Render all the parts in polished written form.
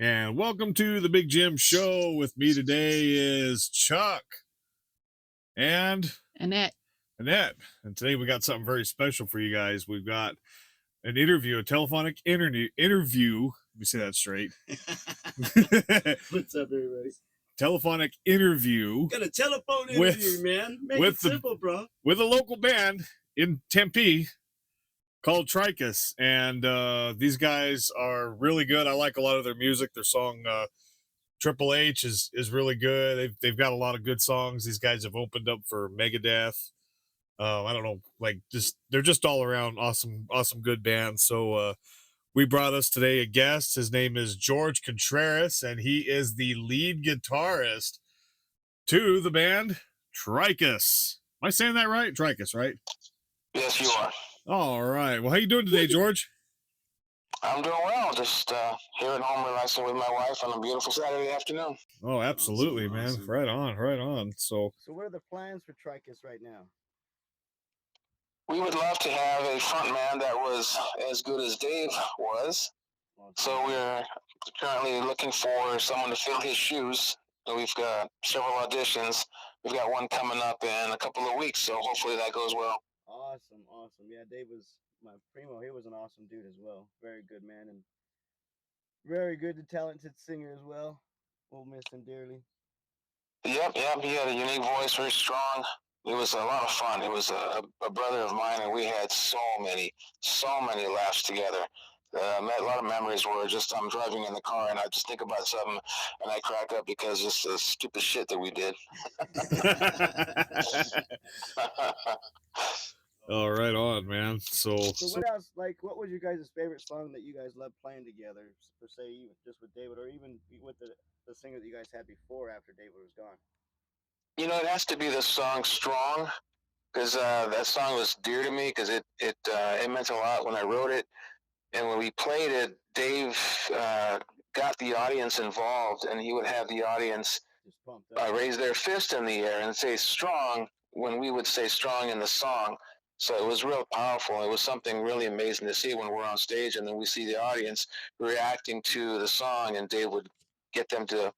And welcome to the Big Jim Show. With me today is Chuck and Annette. And today we got something very special for you guys. We've got an interview, a telephonic interview. Let me say that straight. What's up, everybody? Telephonic interview. Got a telephone interview, man. Make it simple, bro. With a local band in Tempe called Tricus, and these guys are really good. I like a lot of their music. Their song Triple H is really good. They've got a lot of good songs. These guys have opened up for Megadeth. I don't know, they're just all around awesome good bands. So we brought us today a guest. His name is George Contreras, and he is the lead guitarist to the band Tricus. Am I saying that right? Tricus, right? Yes, you are. All right. Well, how you doing today, George? I'm doing well. Just here at home relaxing with my wife on a beautiful Saturday afternoon. Oh, absolutely, man. Right on. So what are the plans for Tricus right now? We would love to have a front man that was as good as Dave was. So we're currently looking for someone to fill his shoes. So we've got several auditions. We've got one coming up in a couple of weeks, so hopefully that goes well. Awesome. Yeah, Dave was my primo. He was an awesome dude as well. Very good man and very good and talented singer as well. We'll miss him dearly. Yep. He had a unique voice, very strong. It was a lot of fun. It was a brother of mine, and we had so many laughs together. A lot of memories were just I'm driving in the car and I just think about something and I crack up because it's the stupid shit that we did. Oh, right on, man. So what else? What was your guys' favorite song that you guys loved playing together? Per se, even just with David, or even with the singer that you guys had before after David was gone. You know, it has to be the song "Strong" because that song was dear to me because it meant a lot when I wrote it, and when we played it, Dave got the audience involved, and he would have the audience raise their fist in the air and say "Strong" when we would say "Strong" in the song. So it was real powerful. It was something really amazing to see when we're on stage and then we see the audience reacting to the song, and Dave would get them to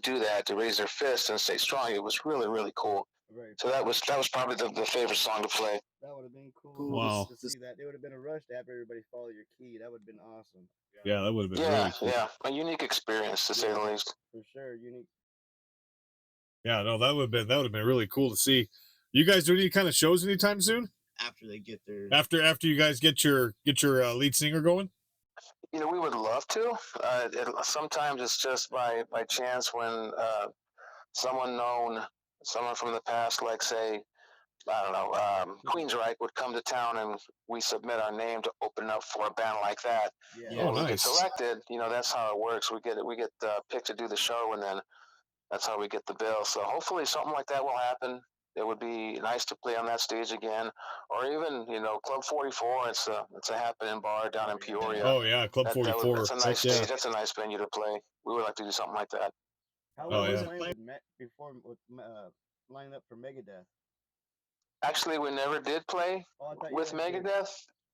do that, to raise their fist and say "Strong." It was really, really cool. Right. So that was probably the favorite song to play. That would have been cool. Wow. To see that. It would have been a rush to have everybody follow your key. That would have been awesome. Yeah, that would have been really cool. Yeah, a unique experience to say the least. For sure, unique. Yeah, no, that would have been really cool to see. You guys do any kind of shows anytime soon? After they get their after you guys get your lead singer going? You know, we would love to. Sometimes it's just by chance when someone known, someone from the past, like say, I don't know, Queensryche would come to town and we submit our name to open up for a band like that. Yeah. And we get selected. You know, that's how it works. We get picked to do the show, and then that's how we get the bill. So hopefully something like that will happen. It would be nice to play on that stage again, or even Club 44. It's a happening bar down in Peoria. Oh yeah, Club 44. That's a nice stage. That's a nice venue to play. We would like to do something like that. How long was it before lining up for Megadeth? Actually, we never did play with Megadeth.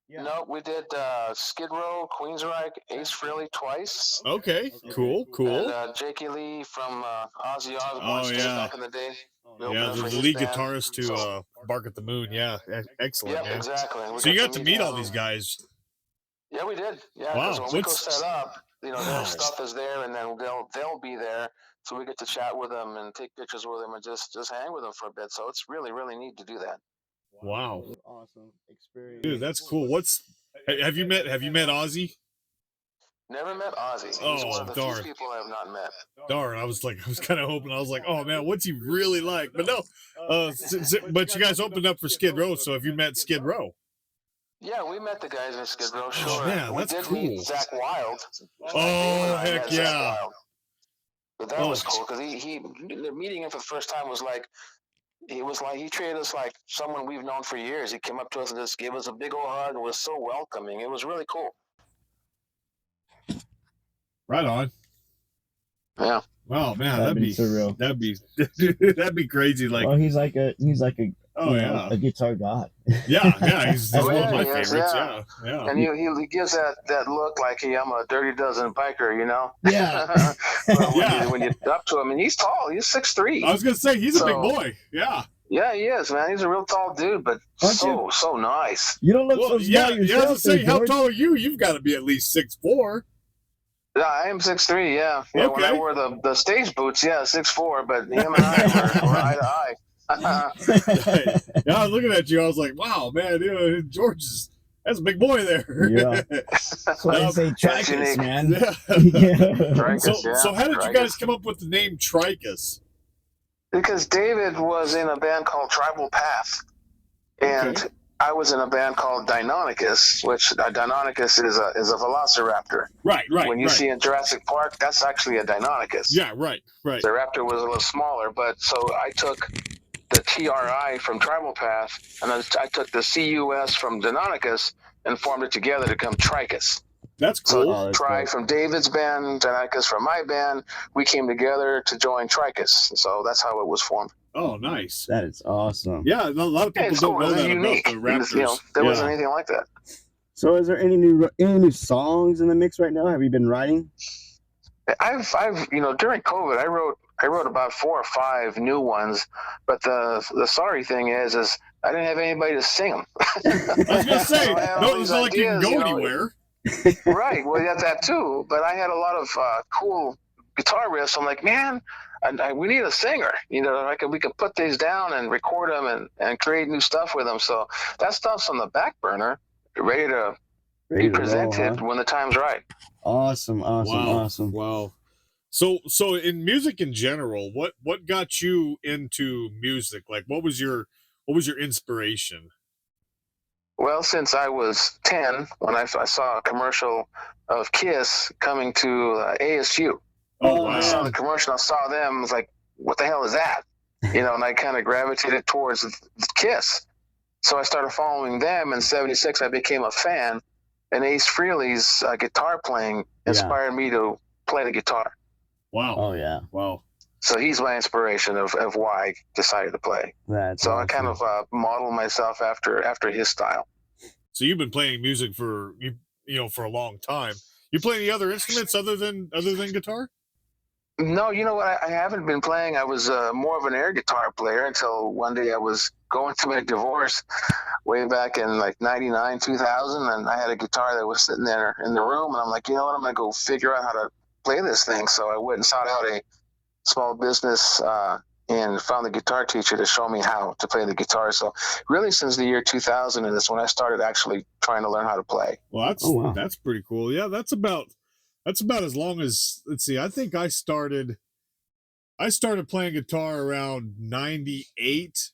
Yeah. No, we did Skid Row, Queensryche, Ace Frehley twice. Okay, cool. And Jakey Lee from Ozzy Osbourne back in the day. Yeah, the lead guitarist to Bark at the Moon. Yeah, excellent. Yeah, exactly. So you got to meet all these guys. Yeah, we did. Yeah, wow. When we go set up, their stuff is there, and then they'll be there, so we get to chat with them and take pictures with them and just hang with them for a bit. So it's really, really neat to do that. Wow. Awesome experience. Dude, that's cool. Have you met Ozzy? Never met Ozzy. He's one of the few people I have not met. Darn, I was kind of hoping. I was like, oh man, what's he really like? But no, but you guys opened up for Skid Row, so have you met Skid Row? Yeah, we met the guys in Skid Row. Sure. Oh, man, that's cool. Meet Zakk Wylde. Oh heck yeah! But that was cool because he meeting him for the first time was like. He treated us like someone we've known for years. He came up to us and just gave us a big old hug and was so welcoming. It was really cool. Right on. Yeah. Oh man, that'd be surreal. That'd be crazy. Like, well, he's like Oh you know, yeah. a guitar god. Yeah. He's That's one of my he is, favorites. yeah. Yeah. And he gives that look like I'm a dirty dozen biker, you know. Yeah. Well, Yeah. when you up to him, and he's tall, he's 6'3". I was gonna say he's a big So- boy. Yeah. Yeah, he is, man. He's a real tall dude, but Aren't you? so nice. You don't look Well, so small yeah. I yourself. was gonna say, there, how George. tall are you? You've got to be at least 6'4". Yeah, I am 6'3". Yeah. When I Okay. wore the stage boots, 6'4". But him and I were eye to eye. Yeah, I was looking at you. I was like, wow, man, George that's a big boy there. Yeah. That's why I say That's Tricus, unique. man. Yeah. Tricus, So how did you Tricus. guys come up with the name Tricus? Because David was in a band called Tribal Path, and Okay. I was in a band called Deinonychus, which Deinonychus is a velociraptor. Right. When you see in Jurassic Park, that's actually a Deinonychus. Yeah, right. The raptor was a little smaller, but so I took the TRI from Tribal Path, and I took the CUS from Deinonychus and formed it together to become Tricus. That's So cool. Oh, that's Tri cool. from David's band, Deinonychus from my band, we came together to join Tricus. So that's how it was formed. Oh, nice. That is awesome. Yeah, a lot of people It's don't cool. know It's that unique. about the Raptors. There Yeah. wasn't anything like that. So, is there any new songs in the mix right now? Have you been writing? I've during COVID, I wrote about 4 or 5 new ones, but the sorry thing is I didn't have anybody to sing them. I was gonna say, So I have no, all it's these not like you can ideas, go anywhere. Right. Well, yeah, that too. But I had a lot of cool guitar riffs. I'm like, man, we need a singer. We could put these down and record them and create new stuff with them. So that stuff's on the back burner, ready to be presented when the time's right. Awesome. Wow. So in music in general, what got you into music? Like, what was your inspiration? Well, since I was 10, when I saw a commercial of Kiss coming to ASU. Oh, When I saw the commercial, I saw them. I was like, what the hell is that? And I kind of gravitated towards Kiss. So I started following them. In '76, I became a fan. And Ace Frehley's guitar playing inspired me to play the guitar. Wow. Oh, yeah. Wow. So he's my inspiration of why I decided to play. That's so awesome. I kind of modeled myself after his style. So you've been playing music for for a long time. You play any other instruments other than guitar? No, you know what? I haven't been playing. I was more of an air guitar player until one day I was going through my divorce way back in like 99, 2000. And I had a guitar that was sitting there in the room. And I'm like, you know what? I'm going to go figure out how to play this thing. So I went and sought out a small business and found the guitar teacher to show me how to play the guitar. So really since the year 2000 is when I started actually trying to learn how to play. Well, that's pretty cool. Yeah, that's about as long as, let's see, I think I started playing guitar around 98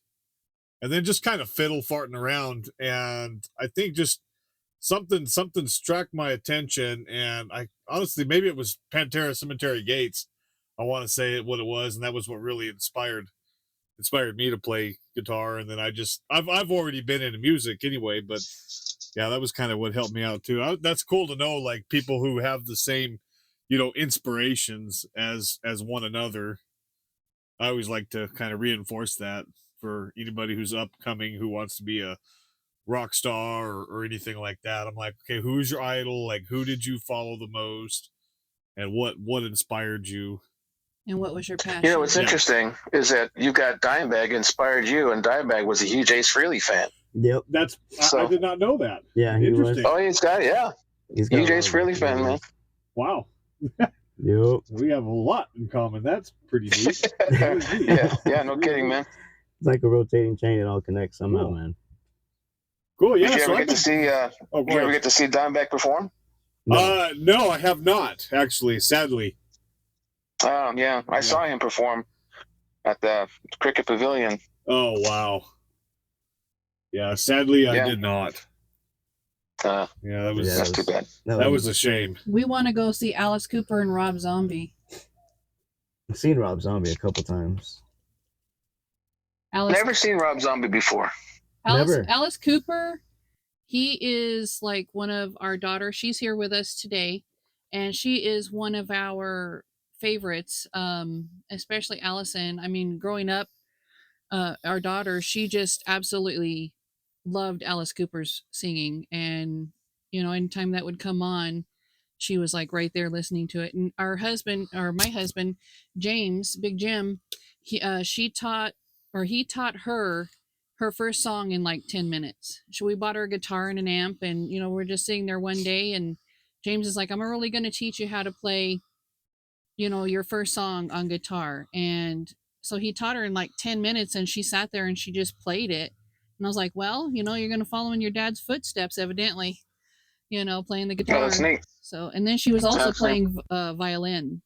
and then just kind of fiddle farting around. And I think just something struck my attention. And I honestly, maybe it was Pantera Cemetery Gates. I want to say what it was. And that was what really inspired me to play guitar. And then I've already been into music anyway, but yeah, that was kind of what helped me out too. That's cool to know, like, people who have the same, inspirations as one another. I always like to kind of reinforce that for anybody who's upcoming, who wants to be a rock star or anything like that. I'm like, okay, who's your idol? Like, who did you follow the most, and what inspired you? And what was your passion? What's interesting is that you got Dimebag inspired you, and Dimebag was a huge Ace Frehley fan. Yep. I did not know that. Yeah, he Interesting. was. Oh, he's got huge Ace Frehley fan, man. Wow. Yep. We have a lot in common. That's pretty neat. yeah, no kidding, man. It's like a rotating chain. It all connects somehow, Cool. man. Cool. Yeah. Did you so ever get to see? Did you ever get to see Dimebag perform? No, I have not actually. Sadly. Yeah, I saw him perform at the Cricket Pavilion. Oh wow. Yeah, sadly I did not. Yeah, that was That's too bad. That was a shame. We want to go see Alice Cooper and Rob Zombie. I've seen Rob Zombie a couple times. Never seen Rob Zombie before. Never. Alice Cooper, he is like one of our daughters. She's here with us today, and she is one of our favorites, especially Allison. I mean, growing up, our daughter, she just absolutely loved Alice Cooper's singing, and anytime that would come on, she was like right there listening to it. And my husband, James, Big Jim, he taught her first song in like 10 minutes. So we bought her a guitar and an amp, and we're just sitting there one day, and James is like, I'm really going to teach you how to play your first song on guitar. And so he taught her in like 10 minutes, and she sat there and she just played it. And I was like, well, you're going to follow in your dad's footsteps, evidently, playing the guitar. Oh, that's neat. So, and then she was also That's playing violin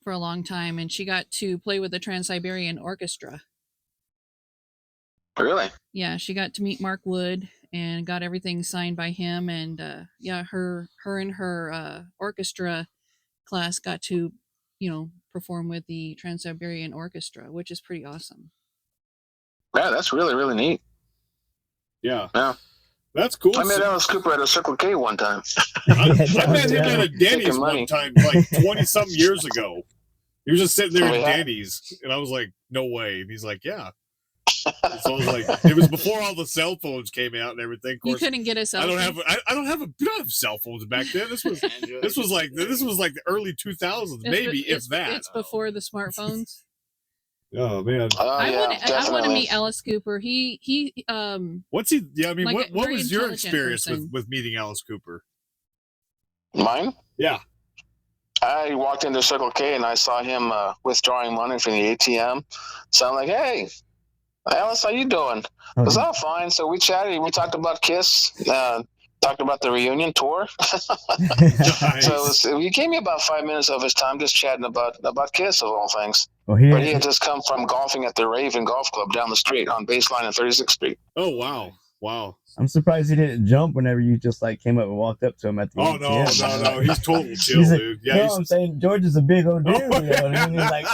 for a long time, and she got to play with the Trans-Siberian Orchestra. Really? Yeah, she got to meet Mark Wood and got everything signed by him. And her and her orchestra class got to, perform with the Trans-Siberian Orchestra, which is pretty awesome. Yeah, that's really, really neat. Yeah. Yeah. That's cool. I met Alice Cooper at a Circle K one time. I met him at a Denny's one time, like 20-something years ago. He was just sitting there at Denny's, and I was like, no way. And he's like, yeah. So I was like, it was before all the cell phones came out and everything. Of course, you couldn't get a cell phone. I don't have cell phones back then. This was like the early 2000s, maybe if that. It's before the smartphones. Oh man. I want to meet Alice Cooper. He what's he? Yeah, I mean, like what was your intelligent experience person. with meeting Alice Cooper? Mine? Yeah. I walked into Circle K and I saw him withdrawing money from the ATM. So I'm like, hey, Alice, how you doing? I was all fine. So we chatted. We talked about Kiss. Talked about the reunion tour. Nice. So he gave me about 5 minutes of his time just chatting about Kiss of all things. Well, But he had just come from golfing at the Raven Golf Club down the street on Baseline and 36th Street. Oh wow. I'm surprised he didn't jump whenever you just like came up and walked up to him at the Oh ATM. no, he's totally chill, dude. Yeah, I'm saying George is a big old dude. You know what I mean? He's like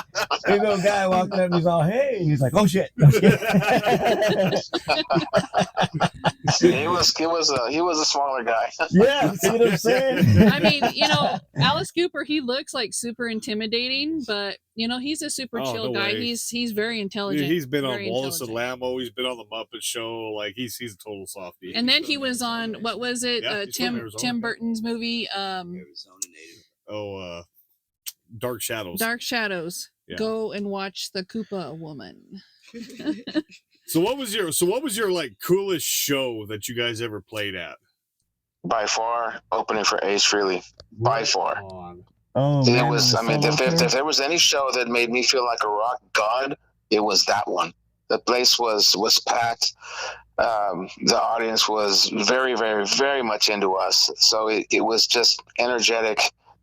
big old guy walking up. And he's all, hey, and he's like, oh shit. He was a smaller guy. Yeah, see what I'm saying? I mean, Alice Cooper, he looks like super intimidating, but he's a super chill guy. Way. He's very intelligent. He's been on Wallace and Lammo. He's been on the Muppet Show. Like he's a total softie. And then he was on what was it? Yeah, Tim Burton's movie. Dark Shadows. Dark Shadows. Yeah. Go and watch the Koopa Woman. So what was your like coolest show that you guys ever played at? By far, opening for Ace Frehley. By far. Oh, It man, was. I mean, if there was any show that made me feel like a rock god, it was that one. The place was packed. The audience was very, very, very much into us. So it was just energetic,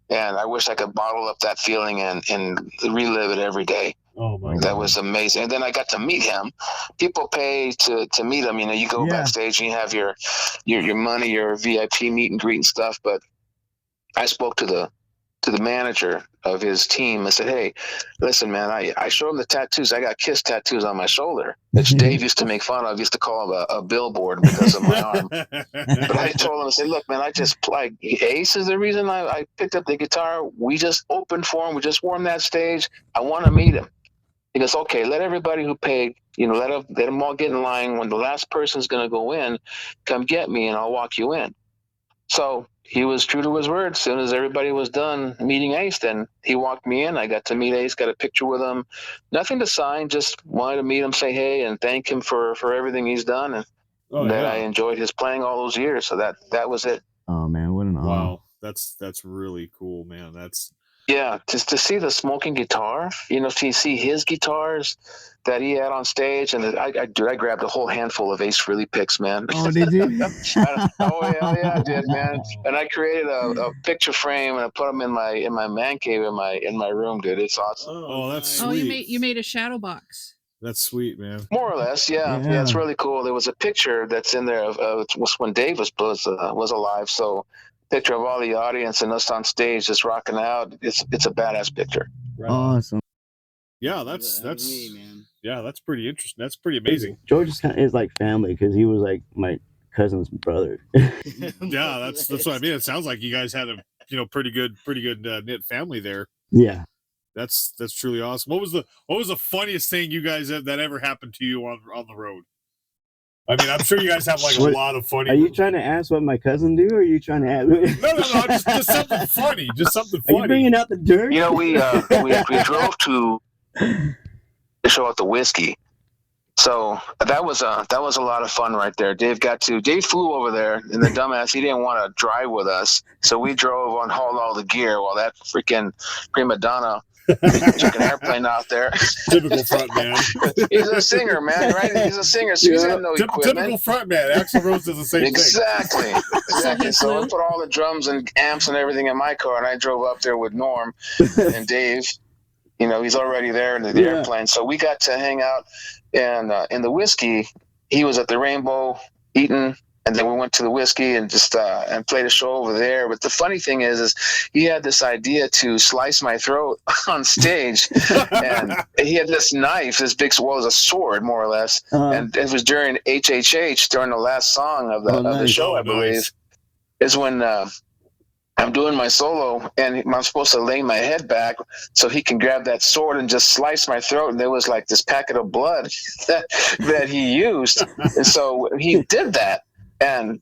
and I wish I could bottle up that feeling and relive it every day. Oh my God. That was amazing. And then I got to meet him. People pay to meet him. You go backstage and you have your money, your VIP meet and greet and stuff. But I spoke to the manager of his team and said, hey, listen, man, I showed him the tattoos. I got Kiss tattoos on my shoulder, which Dave used to make fun of. Used to call him a billboard because of my arm. But I told him, I said, look, man, I just played. Ace is the reason I picked up the guitar. We just opened for him. We just warmed that stage. I want to meet him. He goes, okay, let everybody who paid, let them all get in line. When the last person's going to go in, come get me and I'll walk you in. So he was true to his word. As soon as everybody was done meeting Ace, then he walked me in. I got to meet Ace, got a picture with him. Nothing to sign, just wanted to meet him, say hey, and thank him for everything he's done. And I enjoyed his playing all those years. So that was it. Oh, man, what an honor. Wow, that's really cool, man. Yeah, just to see the smoking guitar, to see his guitars that he had on stage, and I grabbed a whole handful of Ace Frehley picks, man. Oh, did you? Oh yeah, I did, man. And I created a picture frame and I put them in my man cave in my room, dude. It's awesome. Oh, that's Oh, sweet. you made a shadow box. That's sweet, man. More or less, yeah. It's really cool. There was a picture that's in there of it was when Dave was alive, so. Picture of all the audience and us on stage just rocking out. It's a badass picture. Right. Awesome. Yeah, that's me, man. Yeah, that's pretty interesting. That's pretty amazing. George is like family because he was like my cousin's brother. Yeah, that's what I mean. It sounds like you guys had a pretty good knit family there. Yeah. That's truly awesome. What was the funniest thing you guys that ever happened to you on the road? I mean, I'm sure you guys have like a lot of funny. Are you trying to ask what my cousin do, or are you trying to ask? No, just something funny. Just something funny. Are you bringing out the dirt? You know, we drove to the show at the Whiskey. So that was a lot of fun right there. Dave flew over there, and the dumbass, he didn't want to drive with us, so we drove on, hauled all the gear while that freaking prima donna took an airplane out there. Typical front man. He's a singer, man, right? He's a singer, so he's got no equipment. Typical front man. Axl Rose does the same exactly. thing. Exactly. So I put all the drums and amps and everything in my car, and I drove up there with Norm and Dave. You know, he's already there in the airplane, so we got to hang out. And in the Whiskey, he was at the Rainbow eating, and then we went to the Whiskey and just and played a show over there. But the funny thing is he had this idea to slice my throat on stage, and he had this knife, this big, well, it was a sword more or less, and it was during HHH, during the last song of the show, I believe, is when I'm doing my solo, and I'm supposed to lay my head back so he can grab that sword and just slice my throat. And there was like this packet of blood that he used. And so he did that. And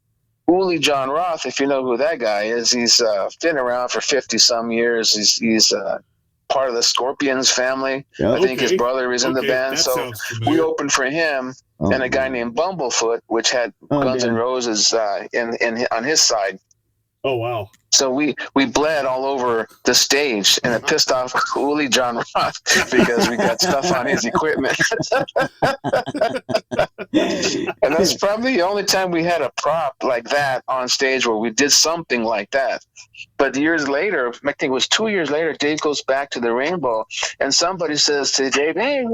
Uli John Roth, if you know who that guy is, he's been around for 50-some years. He's part of the Scorpions family. I think his brother is in the band. So we opened for him and a guy named Bumblefoot, which had Guns N' Roses on his side. Oh, wow. So we bled all over the stage, and it pissed off Uli John Roth because we got stuff on his equipment. And that's probably the only time we had a prop like that on stage where we did something like that. But years later, I think it was 2 years later, Dave goes back to the Rainbow, and somebody says to Dave, "Hey,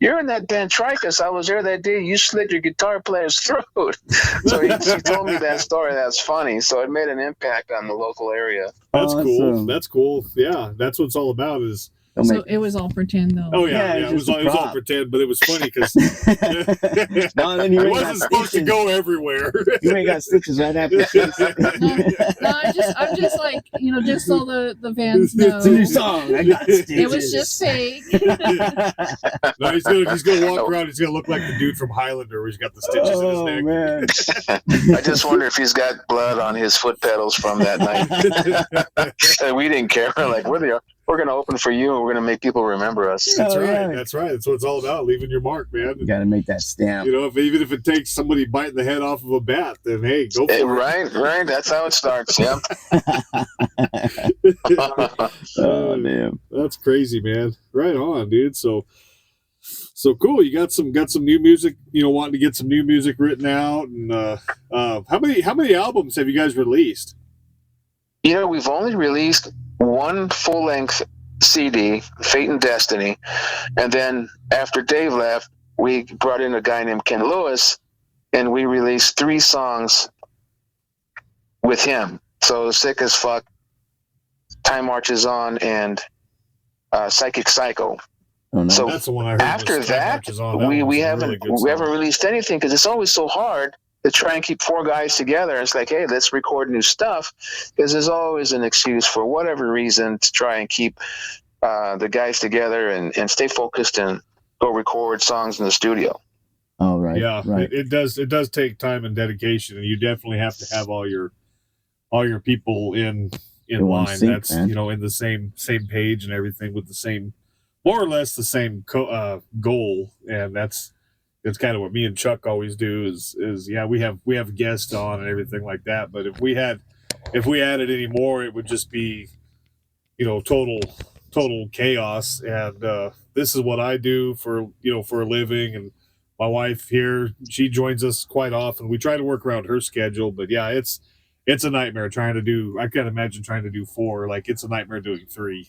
you're in that band Tricus. I was there that day. You slit your guitar player's throat." So he told me that story. That's funny. So it made an impact on the local area. That's cool. That's cool. Yeah, that's what it's all about. Is so it was all pretend, though. Oh yeah, it was all pretend, but it was funny because it wasn't supposed to go everywhere. You ain't got stitches right after. No, I'm just like, just so the fans know. It's a new song. I got stitches. It was just fake. No, he's gonna walk around. He's gonna look like the dude from Highlander, where he's got the stitches in his neck. Man. I just wonder if he's got blood on his foot pedals from that night. And we didn't care. We're like, we're going to open for you, and we're going to make people remember us. That's right. That's right. That's what it's all about, leaving your mark, man. You got to make that stamp. Even if it takes somebody biting the head off of a bat, then hey, go for it. Right. That's how it starts. Yep. Oh, damn. That's crazy, man. Right on, dude. So cool. You got some new music. Wanting to get some new music written out, and how many albums have you guys released? We've only released one full-length CD, Fate and Destiny, and then after Dave left, we brought in a guy named Ken Lewis, and we released 3 songs with him. So Sick as Fuck, Time Marches On, and Psychic Psycho. Oh, no. So that's the one I heard. After that, we haven't released anything because it's always so hard to try and keep 4 guys together. It's like, hey, let's record new stuff, because there's always an excuse for whatever reason to try and keep the guys together and stay focused and go record songs in the studio. Oh, right. Yeah, right. It does take time and dedication, and you definitely have to have all your people in line. That's man. In the same page and everything, with the same, more or less the same goal, and that's kind of what me and Chuck always do. Is we have guests on and everything like that. But if we added any more, it would just be total chaos. And this is what I do for a living, and my wife here, she joins us quite often. We try to work around her schedule, but yeah, it's a nightmare trying to do. I can't imagine trying to do 4. Like, it's a nightmare doing 3.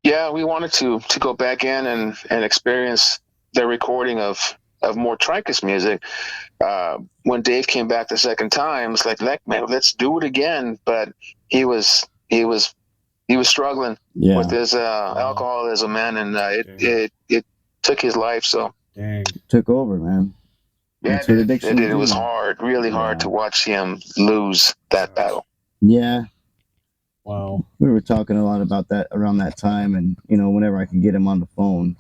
Yeah, we wanted to go back in and experience the recording of more Tricus music. When Dave came back the second time, it's like, man, let's do it again. But he was struggling with his alcoholism, man, and it took his life. So dang, took over, man. Yeah, it was hard, really hard to watch him lose that battle. Yeah. Wow. We were talking a lot about that around that time, and whenever I could get him on the phone.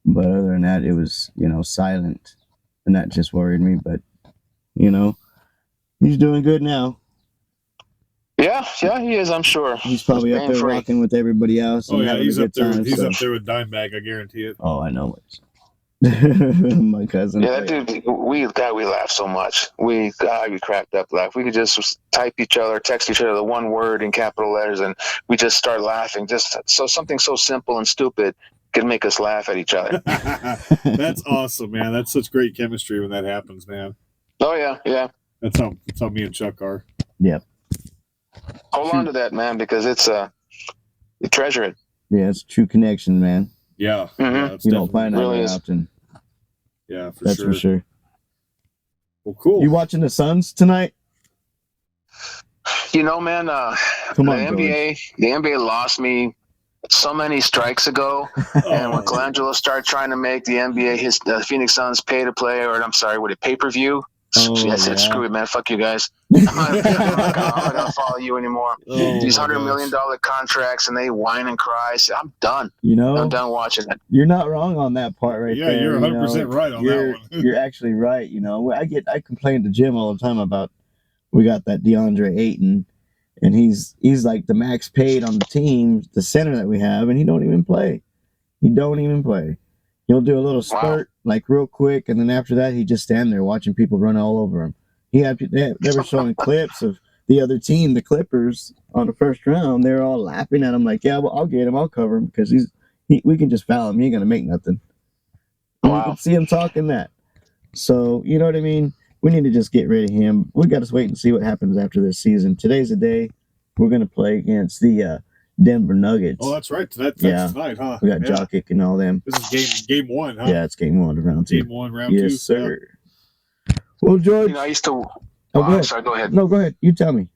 But other than that, it was silent, and that just worried me. But he's doing good now. Yeah, he is. I'm sure. He's probably up there Pain-free. rocking with everybody else and having he's a up good there. time. He's so. up there with Dimebag. I guarantee it. Oh, I know it. My cousin. Yeah, that dude. We laugh so much. We cracked up laugh. We could just type each other, text each other the one word in capital letters, and we just start laughing. Just so something so simple and stupid can make us laugh at each other. That's awesome, man. That's such great chemistry when that happens, man. Oh yeah. That's how me and Chuck are. Yep. Hold on to that, man, because it's you treasure it. Yeah, it's true connection, man. Yeah. Mm-hmm. You don't find that really very is. often. Yeah, That's for sure. Well, cool. You watching the Suns tonight? Man, Come on, the NBA lost me so many strikes ago. And when Colangelo started trying to make the NBA the Phoenix Suns pay to play, or I'm sorry, what, a pay-per-view? I said, screw it, man. Fuck you guys. I'm not gonna follow you anymore. These $100 million contracts, and they whine and cry. I said, I'm done. I'm done watching it. You're not wrong on that part, right there. Yeah, you're 100% right on that one. You're actually right. I complain to Jim all the time about we got that DeAndre Ayton, and he's like the max paid on the team, the center that we have, and he don't even play. He'll do a little spurt, like real quick, and then after that, he just stand there watching people run all over him. They were showing clips of the other team, the Clippers, on the first round. They're all laughing at him like, yeah, well, I'll get him. I'll cover him because we can just foul him. He ain't going to make nothing. Wow. You can see him talking that. So, you know what I mean? We need to just get rid of him. We got to wait and see what happens after this season. Today's the day we're going to play against the Denver Nuggets. Oh, that's right. That's tonight, huh? We got Jokic and all them. This is game one, huh? Yeah, it's game one of round two. Game one, round two. Yes, sir. Yeah. Well, George. I used to. Sorry, go ahead. No, go ahead. You tell me.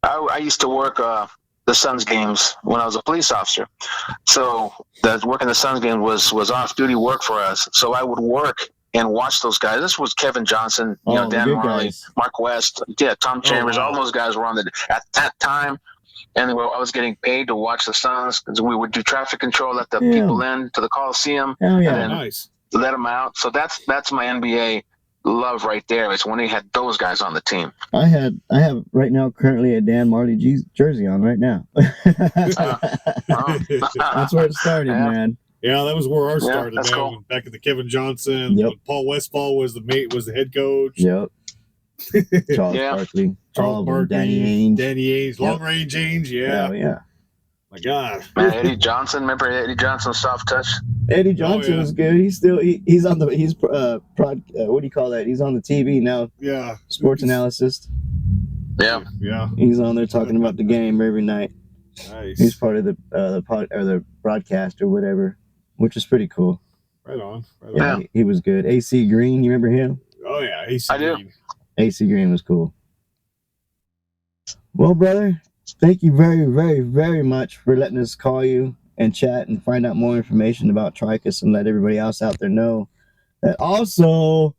I used to work the Suns games when I was a police officer. So working the Suns game was off-duty work for us. So I would work and watch those guys. This was Kevin Johnson, Dan Marley, Mark West, Tom Chambers. All those guys were on at that time. And I was getting paid to watch the Suns because we would do traffic control, let the people in to the Coliseum, and then nice. Let them out. So that's my NBA love right there. It's when they had those guys on the team. I have right now currently a Dan Marley jersey on right now. That's where it started, man. Yeah, that was where ours started, man. Cool. Back at the Kevin Johnson. Yep. When Paul Westfall was the head coach. Yep. Charles Barkley. Danny Ainge. Long range Ainge. Yeah. Yeah. My God. Man, Eddie Johnson. Remember Eddie Johnson's soft touch? Eddie Johnson was good. He's on the what do you call that? He's on the TV now. Yeah. Sports analyst. Yeah. He's on there talking about the game every night. Nice. He's part of the broadcast or whatever, which is pretty cool. Right on. Yeah, he was good. AC Green, you remember him? Oh yeah, AC Green. AC Green was cool. Well, brother, thank you very, very, very much for letting us call you and chat and find out more information about Tricus and let everybody else out there know that also,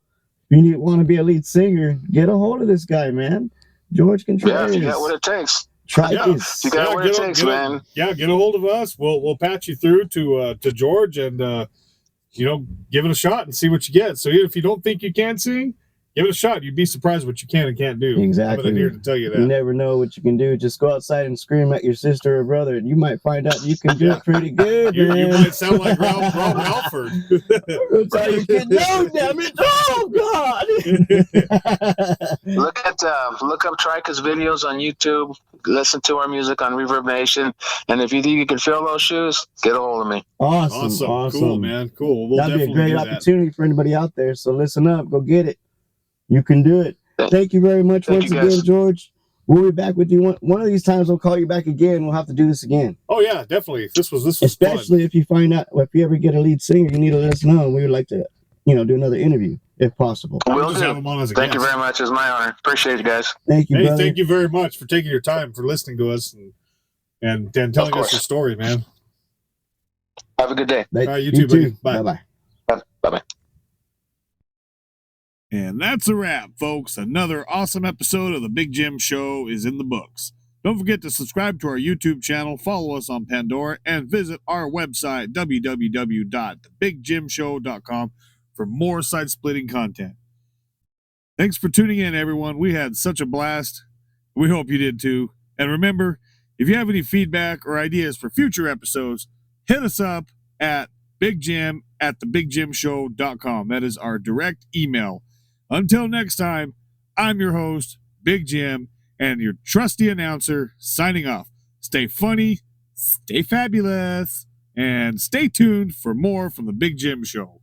if you want to be a lead singer, get a hold of this guy, man. George Contreras. Yeah, if you got what it takes. Tricus. You got what it takes, man. Yeah, get a hold of us. We'll patch you through to George and give it a shot and see what you get. So if you don't think you can sing, give it a shot. You'd be surprised what you can and can't do. Exactly. I'm here to tell you that. You never know what you can do. Just go outside and scream at your sister or brother, and you might find out you can do it pretty good. You might sound like Rob Halford. That's how you can know, damn it. Oh, God. Look up Tricus videos on YouTube. Listen to our music on Reverb Nation. And if you think you can fill those shoes, get a hold of me. Awesome. Cool, man. Cool. We'll That'd be a great do opportunity for anybody out there. So listen up. Go get it. You can do it. Thank you very much once again, George. We'll be back with you one of these times. We'll call you back again. We'll have to do this again. Oh yeah, definitely. This was especially fun. If you find out if you ever get a lead singer, you need to let us know. We would like to, do another interview if possible. We'll just have him on as a guest. Thank you very much. It's my honor. Appreciate you guys. Thank you. Brother. Thank you very much for taking your time for listening to us and telling us your story, man. Have a good day. All right, you too, buddy. Bye. Bye. Bye. And that's a wrap, folks. Another awesome episode of the Big Jim Show is in the books. Don't forget to subscribe to our YouTube channel, follow us on Pandora, and visit our website, www.thebigjimshow.com, for more side-splitting content. Thanks for tuning in, everyone. We had such a blast. We hope you did too. And remember, if you have any feedback or ideas for future episodes, hit us up at bigjim@thebigjimshow.com. That is our direct email. Until next time, I'm your host, Big Jim, and your trusty announcer, signing off. Stay funny, stay fabulous, and stay tuned for more from The Big Jim Show.